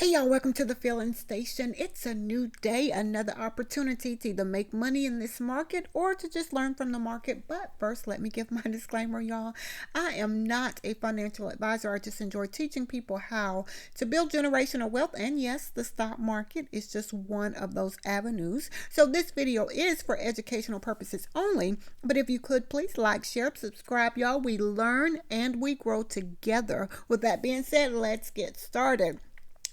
Hey y'all, welcome to the Filling Station. It's a new day, another opportunity to either make money in this market or to just learn from the market. But first, let me give my disclaimer, y'all. I am not a financial advisor. I just enjoy teaching people how to build generational wealth. And yes, the stock market is just one of those avenues. So this video is for educational purposes only. But if you could, please like, share, subscribe, y'all. We learn and we grow together. With that being said, let's get started.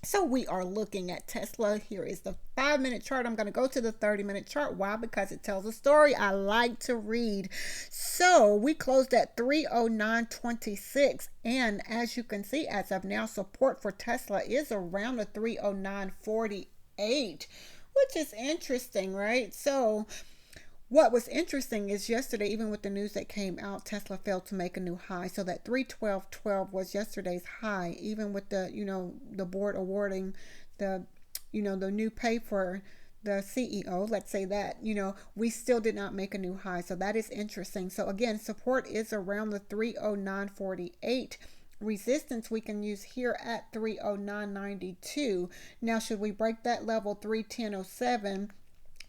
So we are looking at Tesla. Here is the 5-minute chart. I'm going to go to the 30-minute chart. Why? Because it tells a story. I like to read. So we closed at 309.26. And as you can see, as of now, support for Tesla is around the 309.48, which is interesting, right? So what was interesting is yesterday, even with the news that came out, Tesla failed to make a new high. So that 312.12 was yesterday's high, even with the, the board awarding the, the new pay for the CEO, let's say that, we still did not make a new high. So that is interesting. So again, support is around the 309.48. Resistance we can use here at 309.92. Now, should we break that level, 310.07,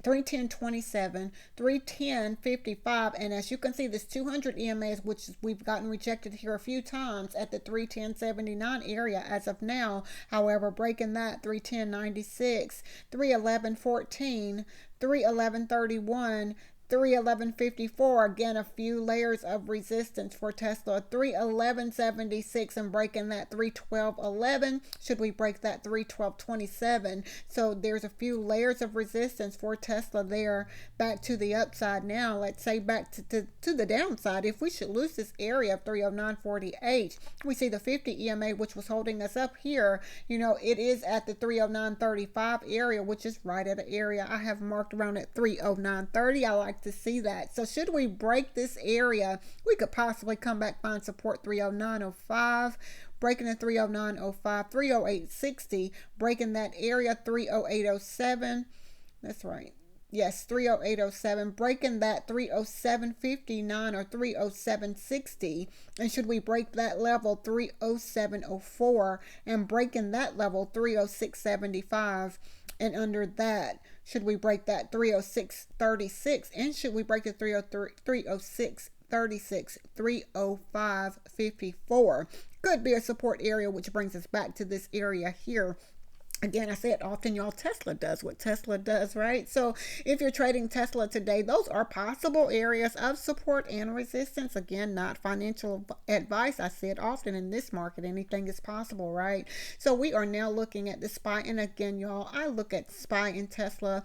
310.27, 310.55, and as you can see, this 200 EMAs, which we've gotten rejected here a few times at the 310.79 area as of now. However, breaking that 310.96, 311.14, 311.31, 311.54, again a few layers of resistance for Tesla. 311.76 and breaking that 312.11. Should we break that 312.27? So there's a few layers of resistance for Tesla there. Back to the upside now. Let's say back to the downside. If we should lose this area of 309.48, we see the 50 EMA, which was holding us up here. It is at the 309.35 area, which is right at an area I have marked around at 309.30. I like to see that. So should we break this area, we could possibly come back, find support 309.05, breaking the 309.05, 308.60, breaking that area 308.07. That's right. Yes, 308.07, breaking that 307.59 or 307.60. And should we break that level, 307.04, and breaking that level, 306.75, and under that, should we break that 306.36, and should we break the 306.36, 305.54, could be a support area, which brings us back to this area here. Again, I say it often, y'all, Tesla does what Tesla does, right? So if you're trading Tesla today, those are possible areas of support and resistance. Again, not financial advice. I say it often in this market, anything is possible, right? So we are now looking at the SPY. And again, y'all, I look at SPY and Tesla.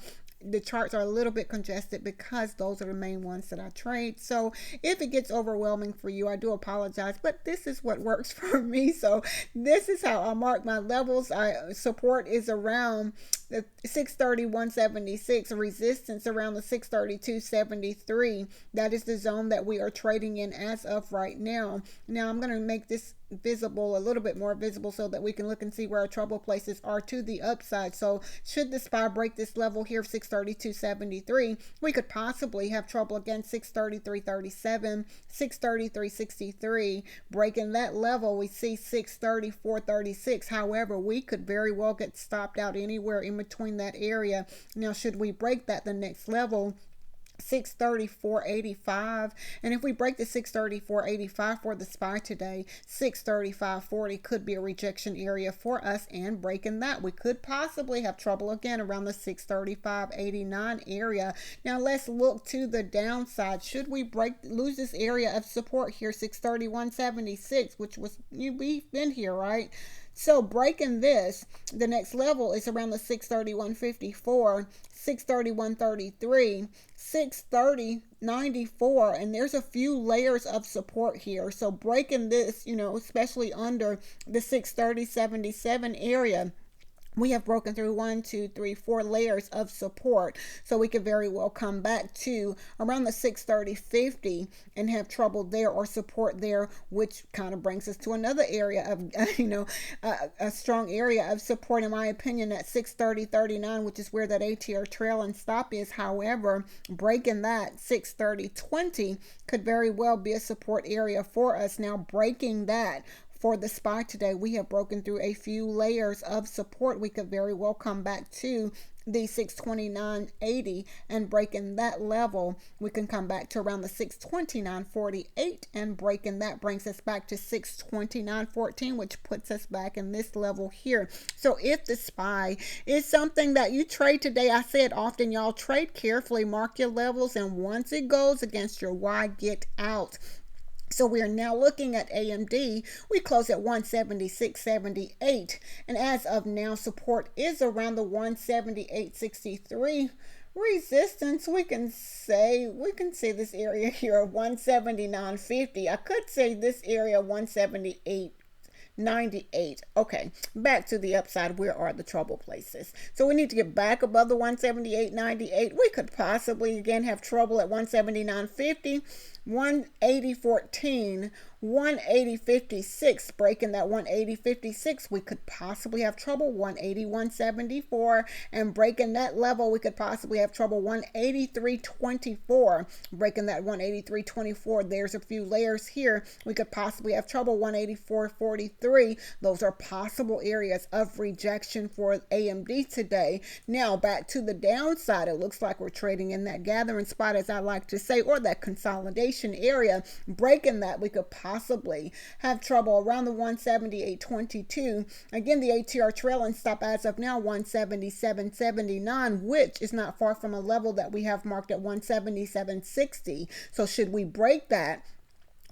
The charts are a little bit congested because those are the main ones that I trade. So if it gets overwhelming for you, I do apologize, but this is what works for me. So this is how I mark my levels. Support is around the 631.76, resistance around the 632.73. That is the zone that we are trading in as of right now. Now I'm going to make this visible, a little bit more visible, so that we can look and see where our trouble places are to the upside. So should the SPY break this level here, 632.73, we could possibly have trouble again, 633.37, 633.63. Breaking that level, we see 634.36. However, we could very well get stopped out anywhere in between that area. Now, should we break that, the next level, 634.85, and if we break the 634.85 for the SPY today, 635.40 could be a rejection area for us, and breaking that, we could possibly have trouble again around the 635.89 area. Now let's look to the downside. Should we lose this area of support here, 631.76, which was, we've been here, right? So breaking this, the next level is around the 631.54, 631.33, 630.94, and there's a few layers of support here. So breaking this, especially under the 630.77 area, we have broken through 1, 2, 3, 4 layers of support. So we could very well come back to around the 630.50 and have trouble there or support there, which kind of brings us to another area of, a strong area of support, in my opinion, at 630.39, which is where that ATR trail and stop is. However, breaking that 630.20 could very well be a support area for us. Now, breaking that for the SPY today. We have broken through a few layers of support. We could very well come back to the 629.80 and breaking that level. We can come back to around the 629.48 and breaking that brings us back to 629.14, which puts us back in this level here. So if the SPY is something that you trade today, I said often, y'all, trade carefully, mark your levels, and once it goes against your Y, get out. So we are now looking at AMD. We close at 176.78, and as of now, support is around the 178.63. Resistance, we can say this area here of 179.50. I could say this area 178.98. Okay, back to the upside. Where are the trouble places? So we need to get back above the 178.98. We could possibly again have trouble at 179.50, 180.14, 180.56, breaking that 180.56. We could possibly have trouble 181.74, and breaking that level, we could possibly have trouble 183.24, breaking that 183.24. There's a few layers here. We could possibly have trouble 184.43. Those are possible areas of rejection for AMD today. Now back to the downside, it looks like we're trading in that gathering spot, as I like to say, or that consolidation area. Breaking that, we could possibly have trouble around the 178.22. Again, the ATR trailing stop as of now 177.79, which is not far from a level that we have marked at 177.60. So should we break that,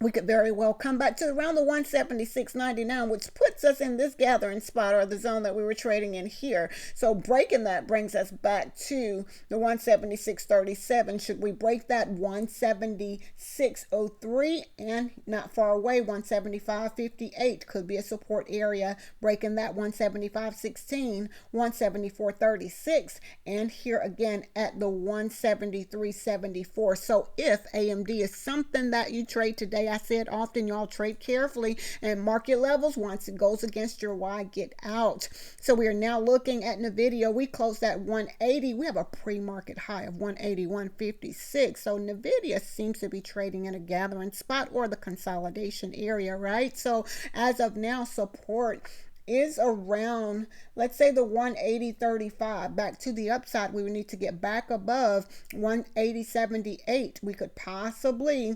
we could very well come back to around the 176.99, which puts us in this gathering spot, or the zone that we were trading in here. So breaking that brings us back to the 176.37. Should we break that, 176.03, and not far away, 175.58 could be a support area. Breaking that, 175.16, 174.36, and here again at the 173.74. So if AMD is something that you trade today, I said often, y'all, trade carefully and market levels. Once it goes against your Y, get out. So we are now looking at NVDA. We closed at 180. We have a pre-market high of 181.56. So NVDA seems to be trading in a gathering spot or the consolidation area, right? So as of now, support is around, let's say, the 180.35. Back to the upside, we would need to get back above 180.78. We could possibly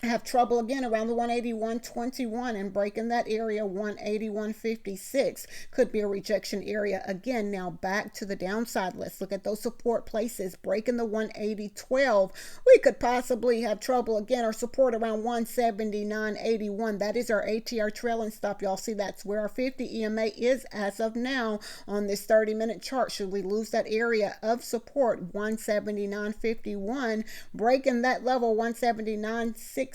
have trouble again around the 181.21, and breaking that area 181.56 could be a rejection area again. Now back to the downside, let's look at those support places. Breaking the 180.12, we could possibly have trouble again, or support around 179.81. that is our ATR trailing stop. Y'all see that's where our 50 EMA is as of now on this 30-minute chart. Should we lose that area of support, 179.51, breaking that level 179.16,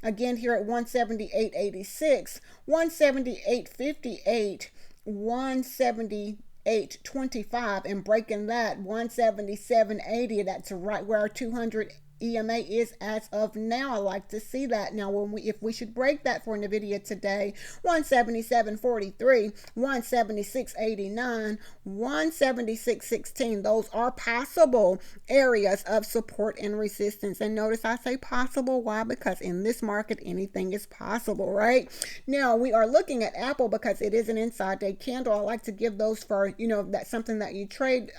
again here at 178.86, 178.58, 178.25, and breaking that 177.80. That's right where our 200 EMA is as of now. I like to see that. Now, if we should break that for NVIDIA today, 177.43, 176.89, 176.16, those are possible areas of support and resistance. And notice I say possible. Why? Because in this market, anything is possible, right? Now, we are looking at Apple because it is an inside day candle. I like to give those for, that's something that you trade.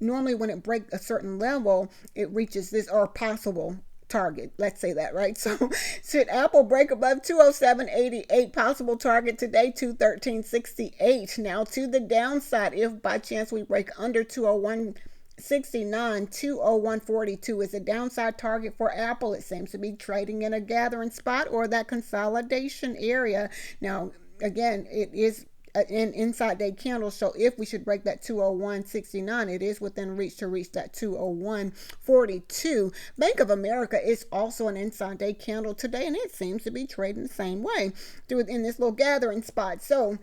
Normally when it breaks a certain level, it reaches this or possible target. Let's say that, right? So should Apple break above 207.88, possible target today 213.68. Now to the downside, if by chance we break under 201.69, 201.42 is a downside target for Apple. It seems to be trading in a gathering spot or that consolidation area. Now again, it is an inside day candle, so if we should break that 201.69, it is within reach to reach that 201.42. Bank of America is also an inside day candle today, and it seems to be trading the same way in this little gathering spot. So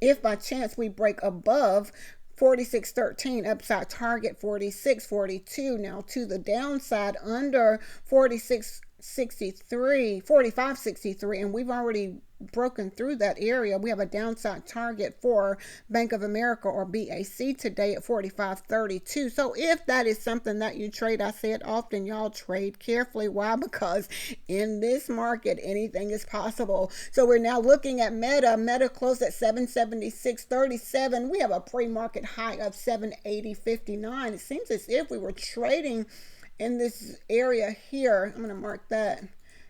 if by chance we break above 46.13, upside target 46.42. Now to the downside, under 45.63, and we've already broken through that area. We have a downside target for Bank of America or BAC today at 45.32. So if that is something that you trade, I say it often, y'all trade carefully. Why? Because in this market, anything is possible. So we're now looking at Meta. Meta closed at 776.37. We have a pre-market high of 780.59. It seems as if we were trading in this area here. I'm going to mark that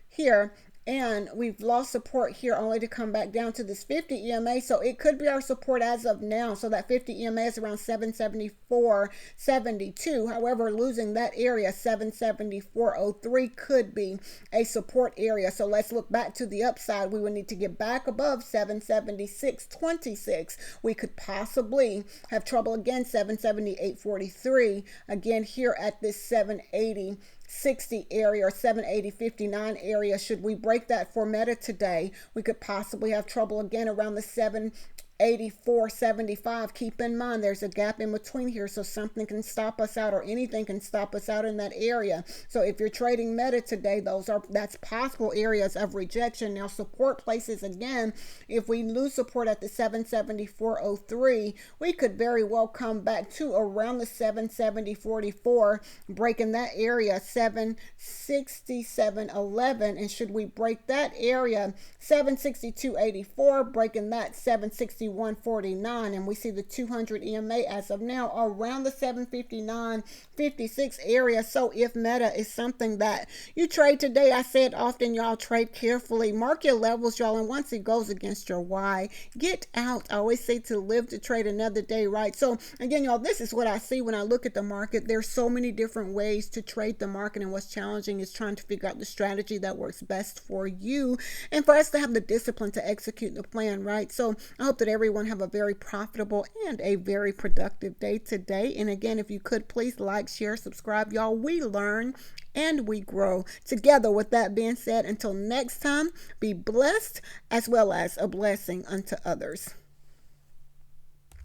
here, and we've lost support here only to come back down to this 50 EMA. So it could be our support as of now. So that 50 EMA is around 774.72. However, losing that area, 774.03, could be a support area. So let's look back to the upside. We would need to get back above 776.26. We could possibly have trouble again, 778.43. Again, here at this 780.60 area or 780.59 area. Should we break that for Meta today, we could possibly have trouble again around the 784.75. Keep in mind there's a gap in between here, so something can stop us out, or anything can stop us out in that area. So if you're trading Meta today, that's possible areas of rejection. Now support places again, if we lose support at the 774.03, we could very well come back to around the 770.44, breaking that area 767.11. And should we break that area, 762.84, breaking that 761.49, and we see the 200 EMA as of now around the 759.56 area. So if Meta is something that you trade today, I said often, y'all trade carefully, mark your levels, y'all, and once it goes against your why, get out. I always say to live to trade another day, right? So again, y'all, this is what I see when I look at the market. There's so many different ways to trade the market, and what's challenging is trying to figure out the strategy that works best for you, and for us to have the discipline to execute the plan, right? So I hope that everyone have a very profitable and a very productive day today. And again, if you could please like, share, subscribe, y'all. We learn and we grow together. With that being said, until next time, be blessed as well as a blessing unto others.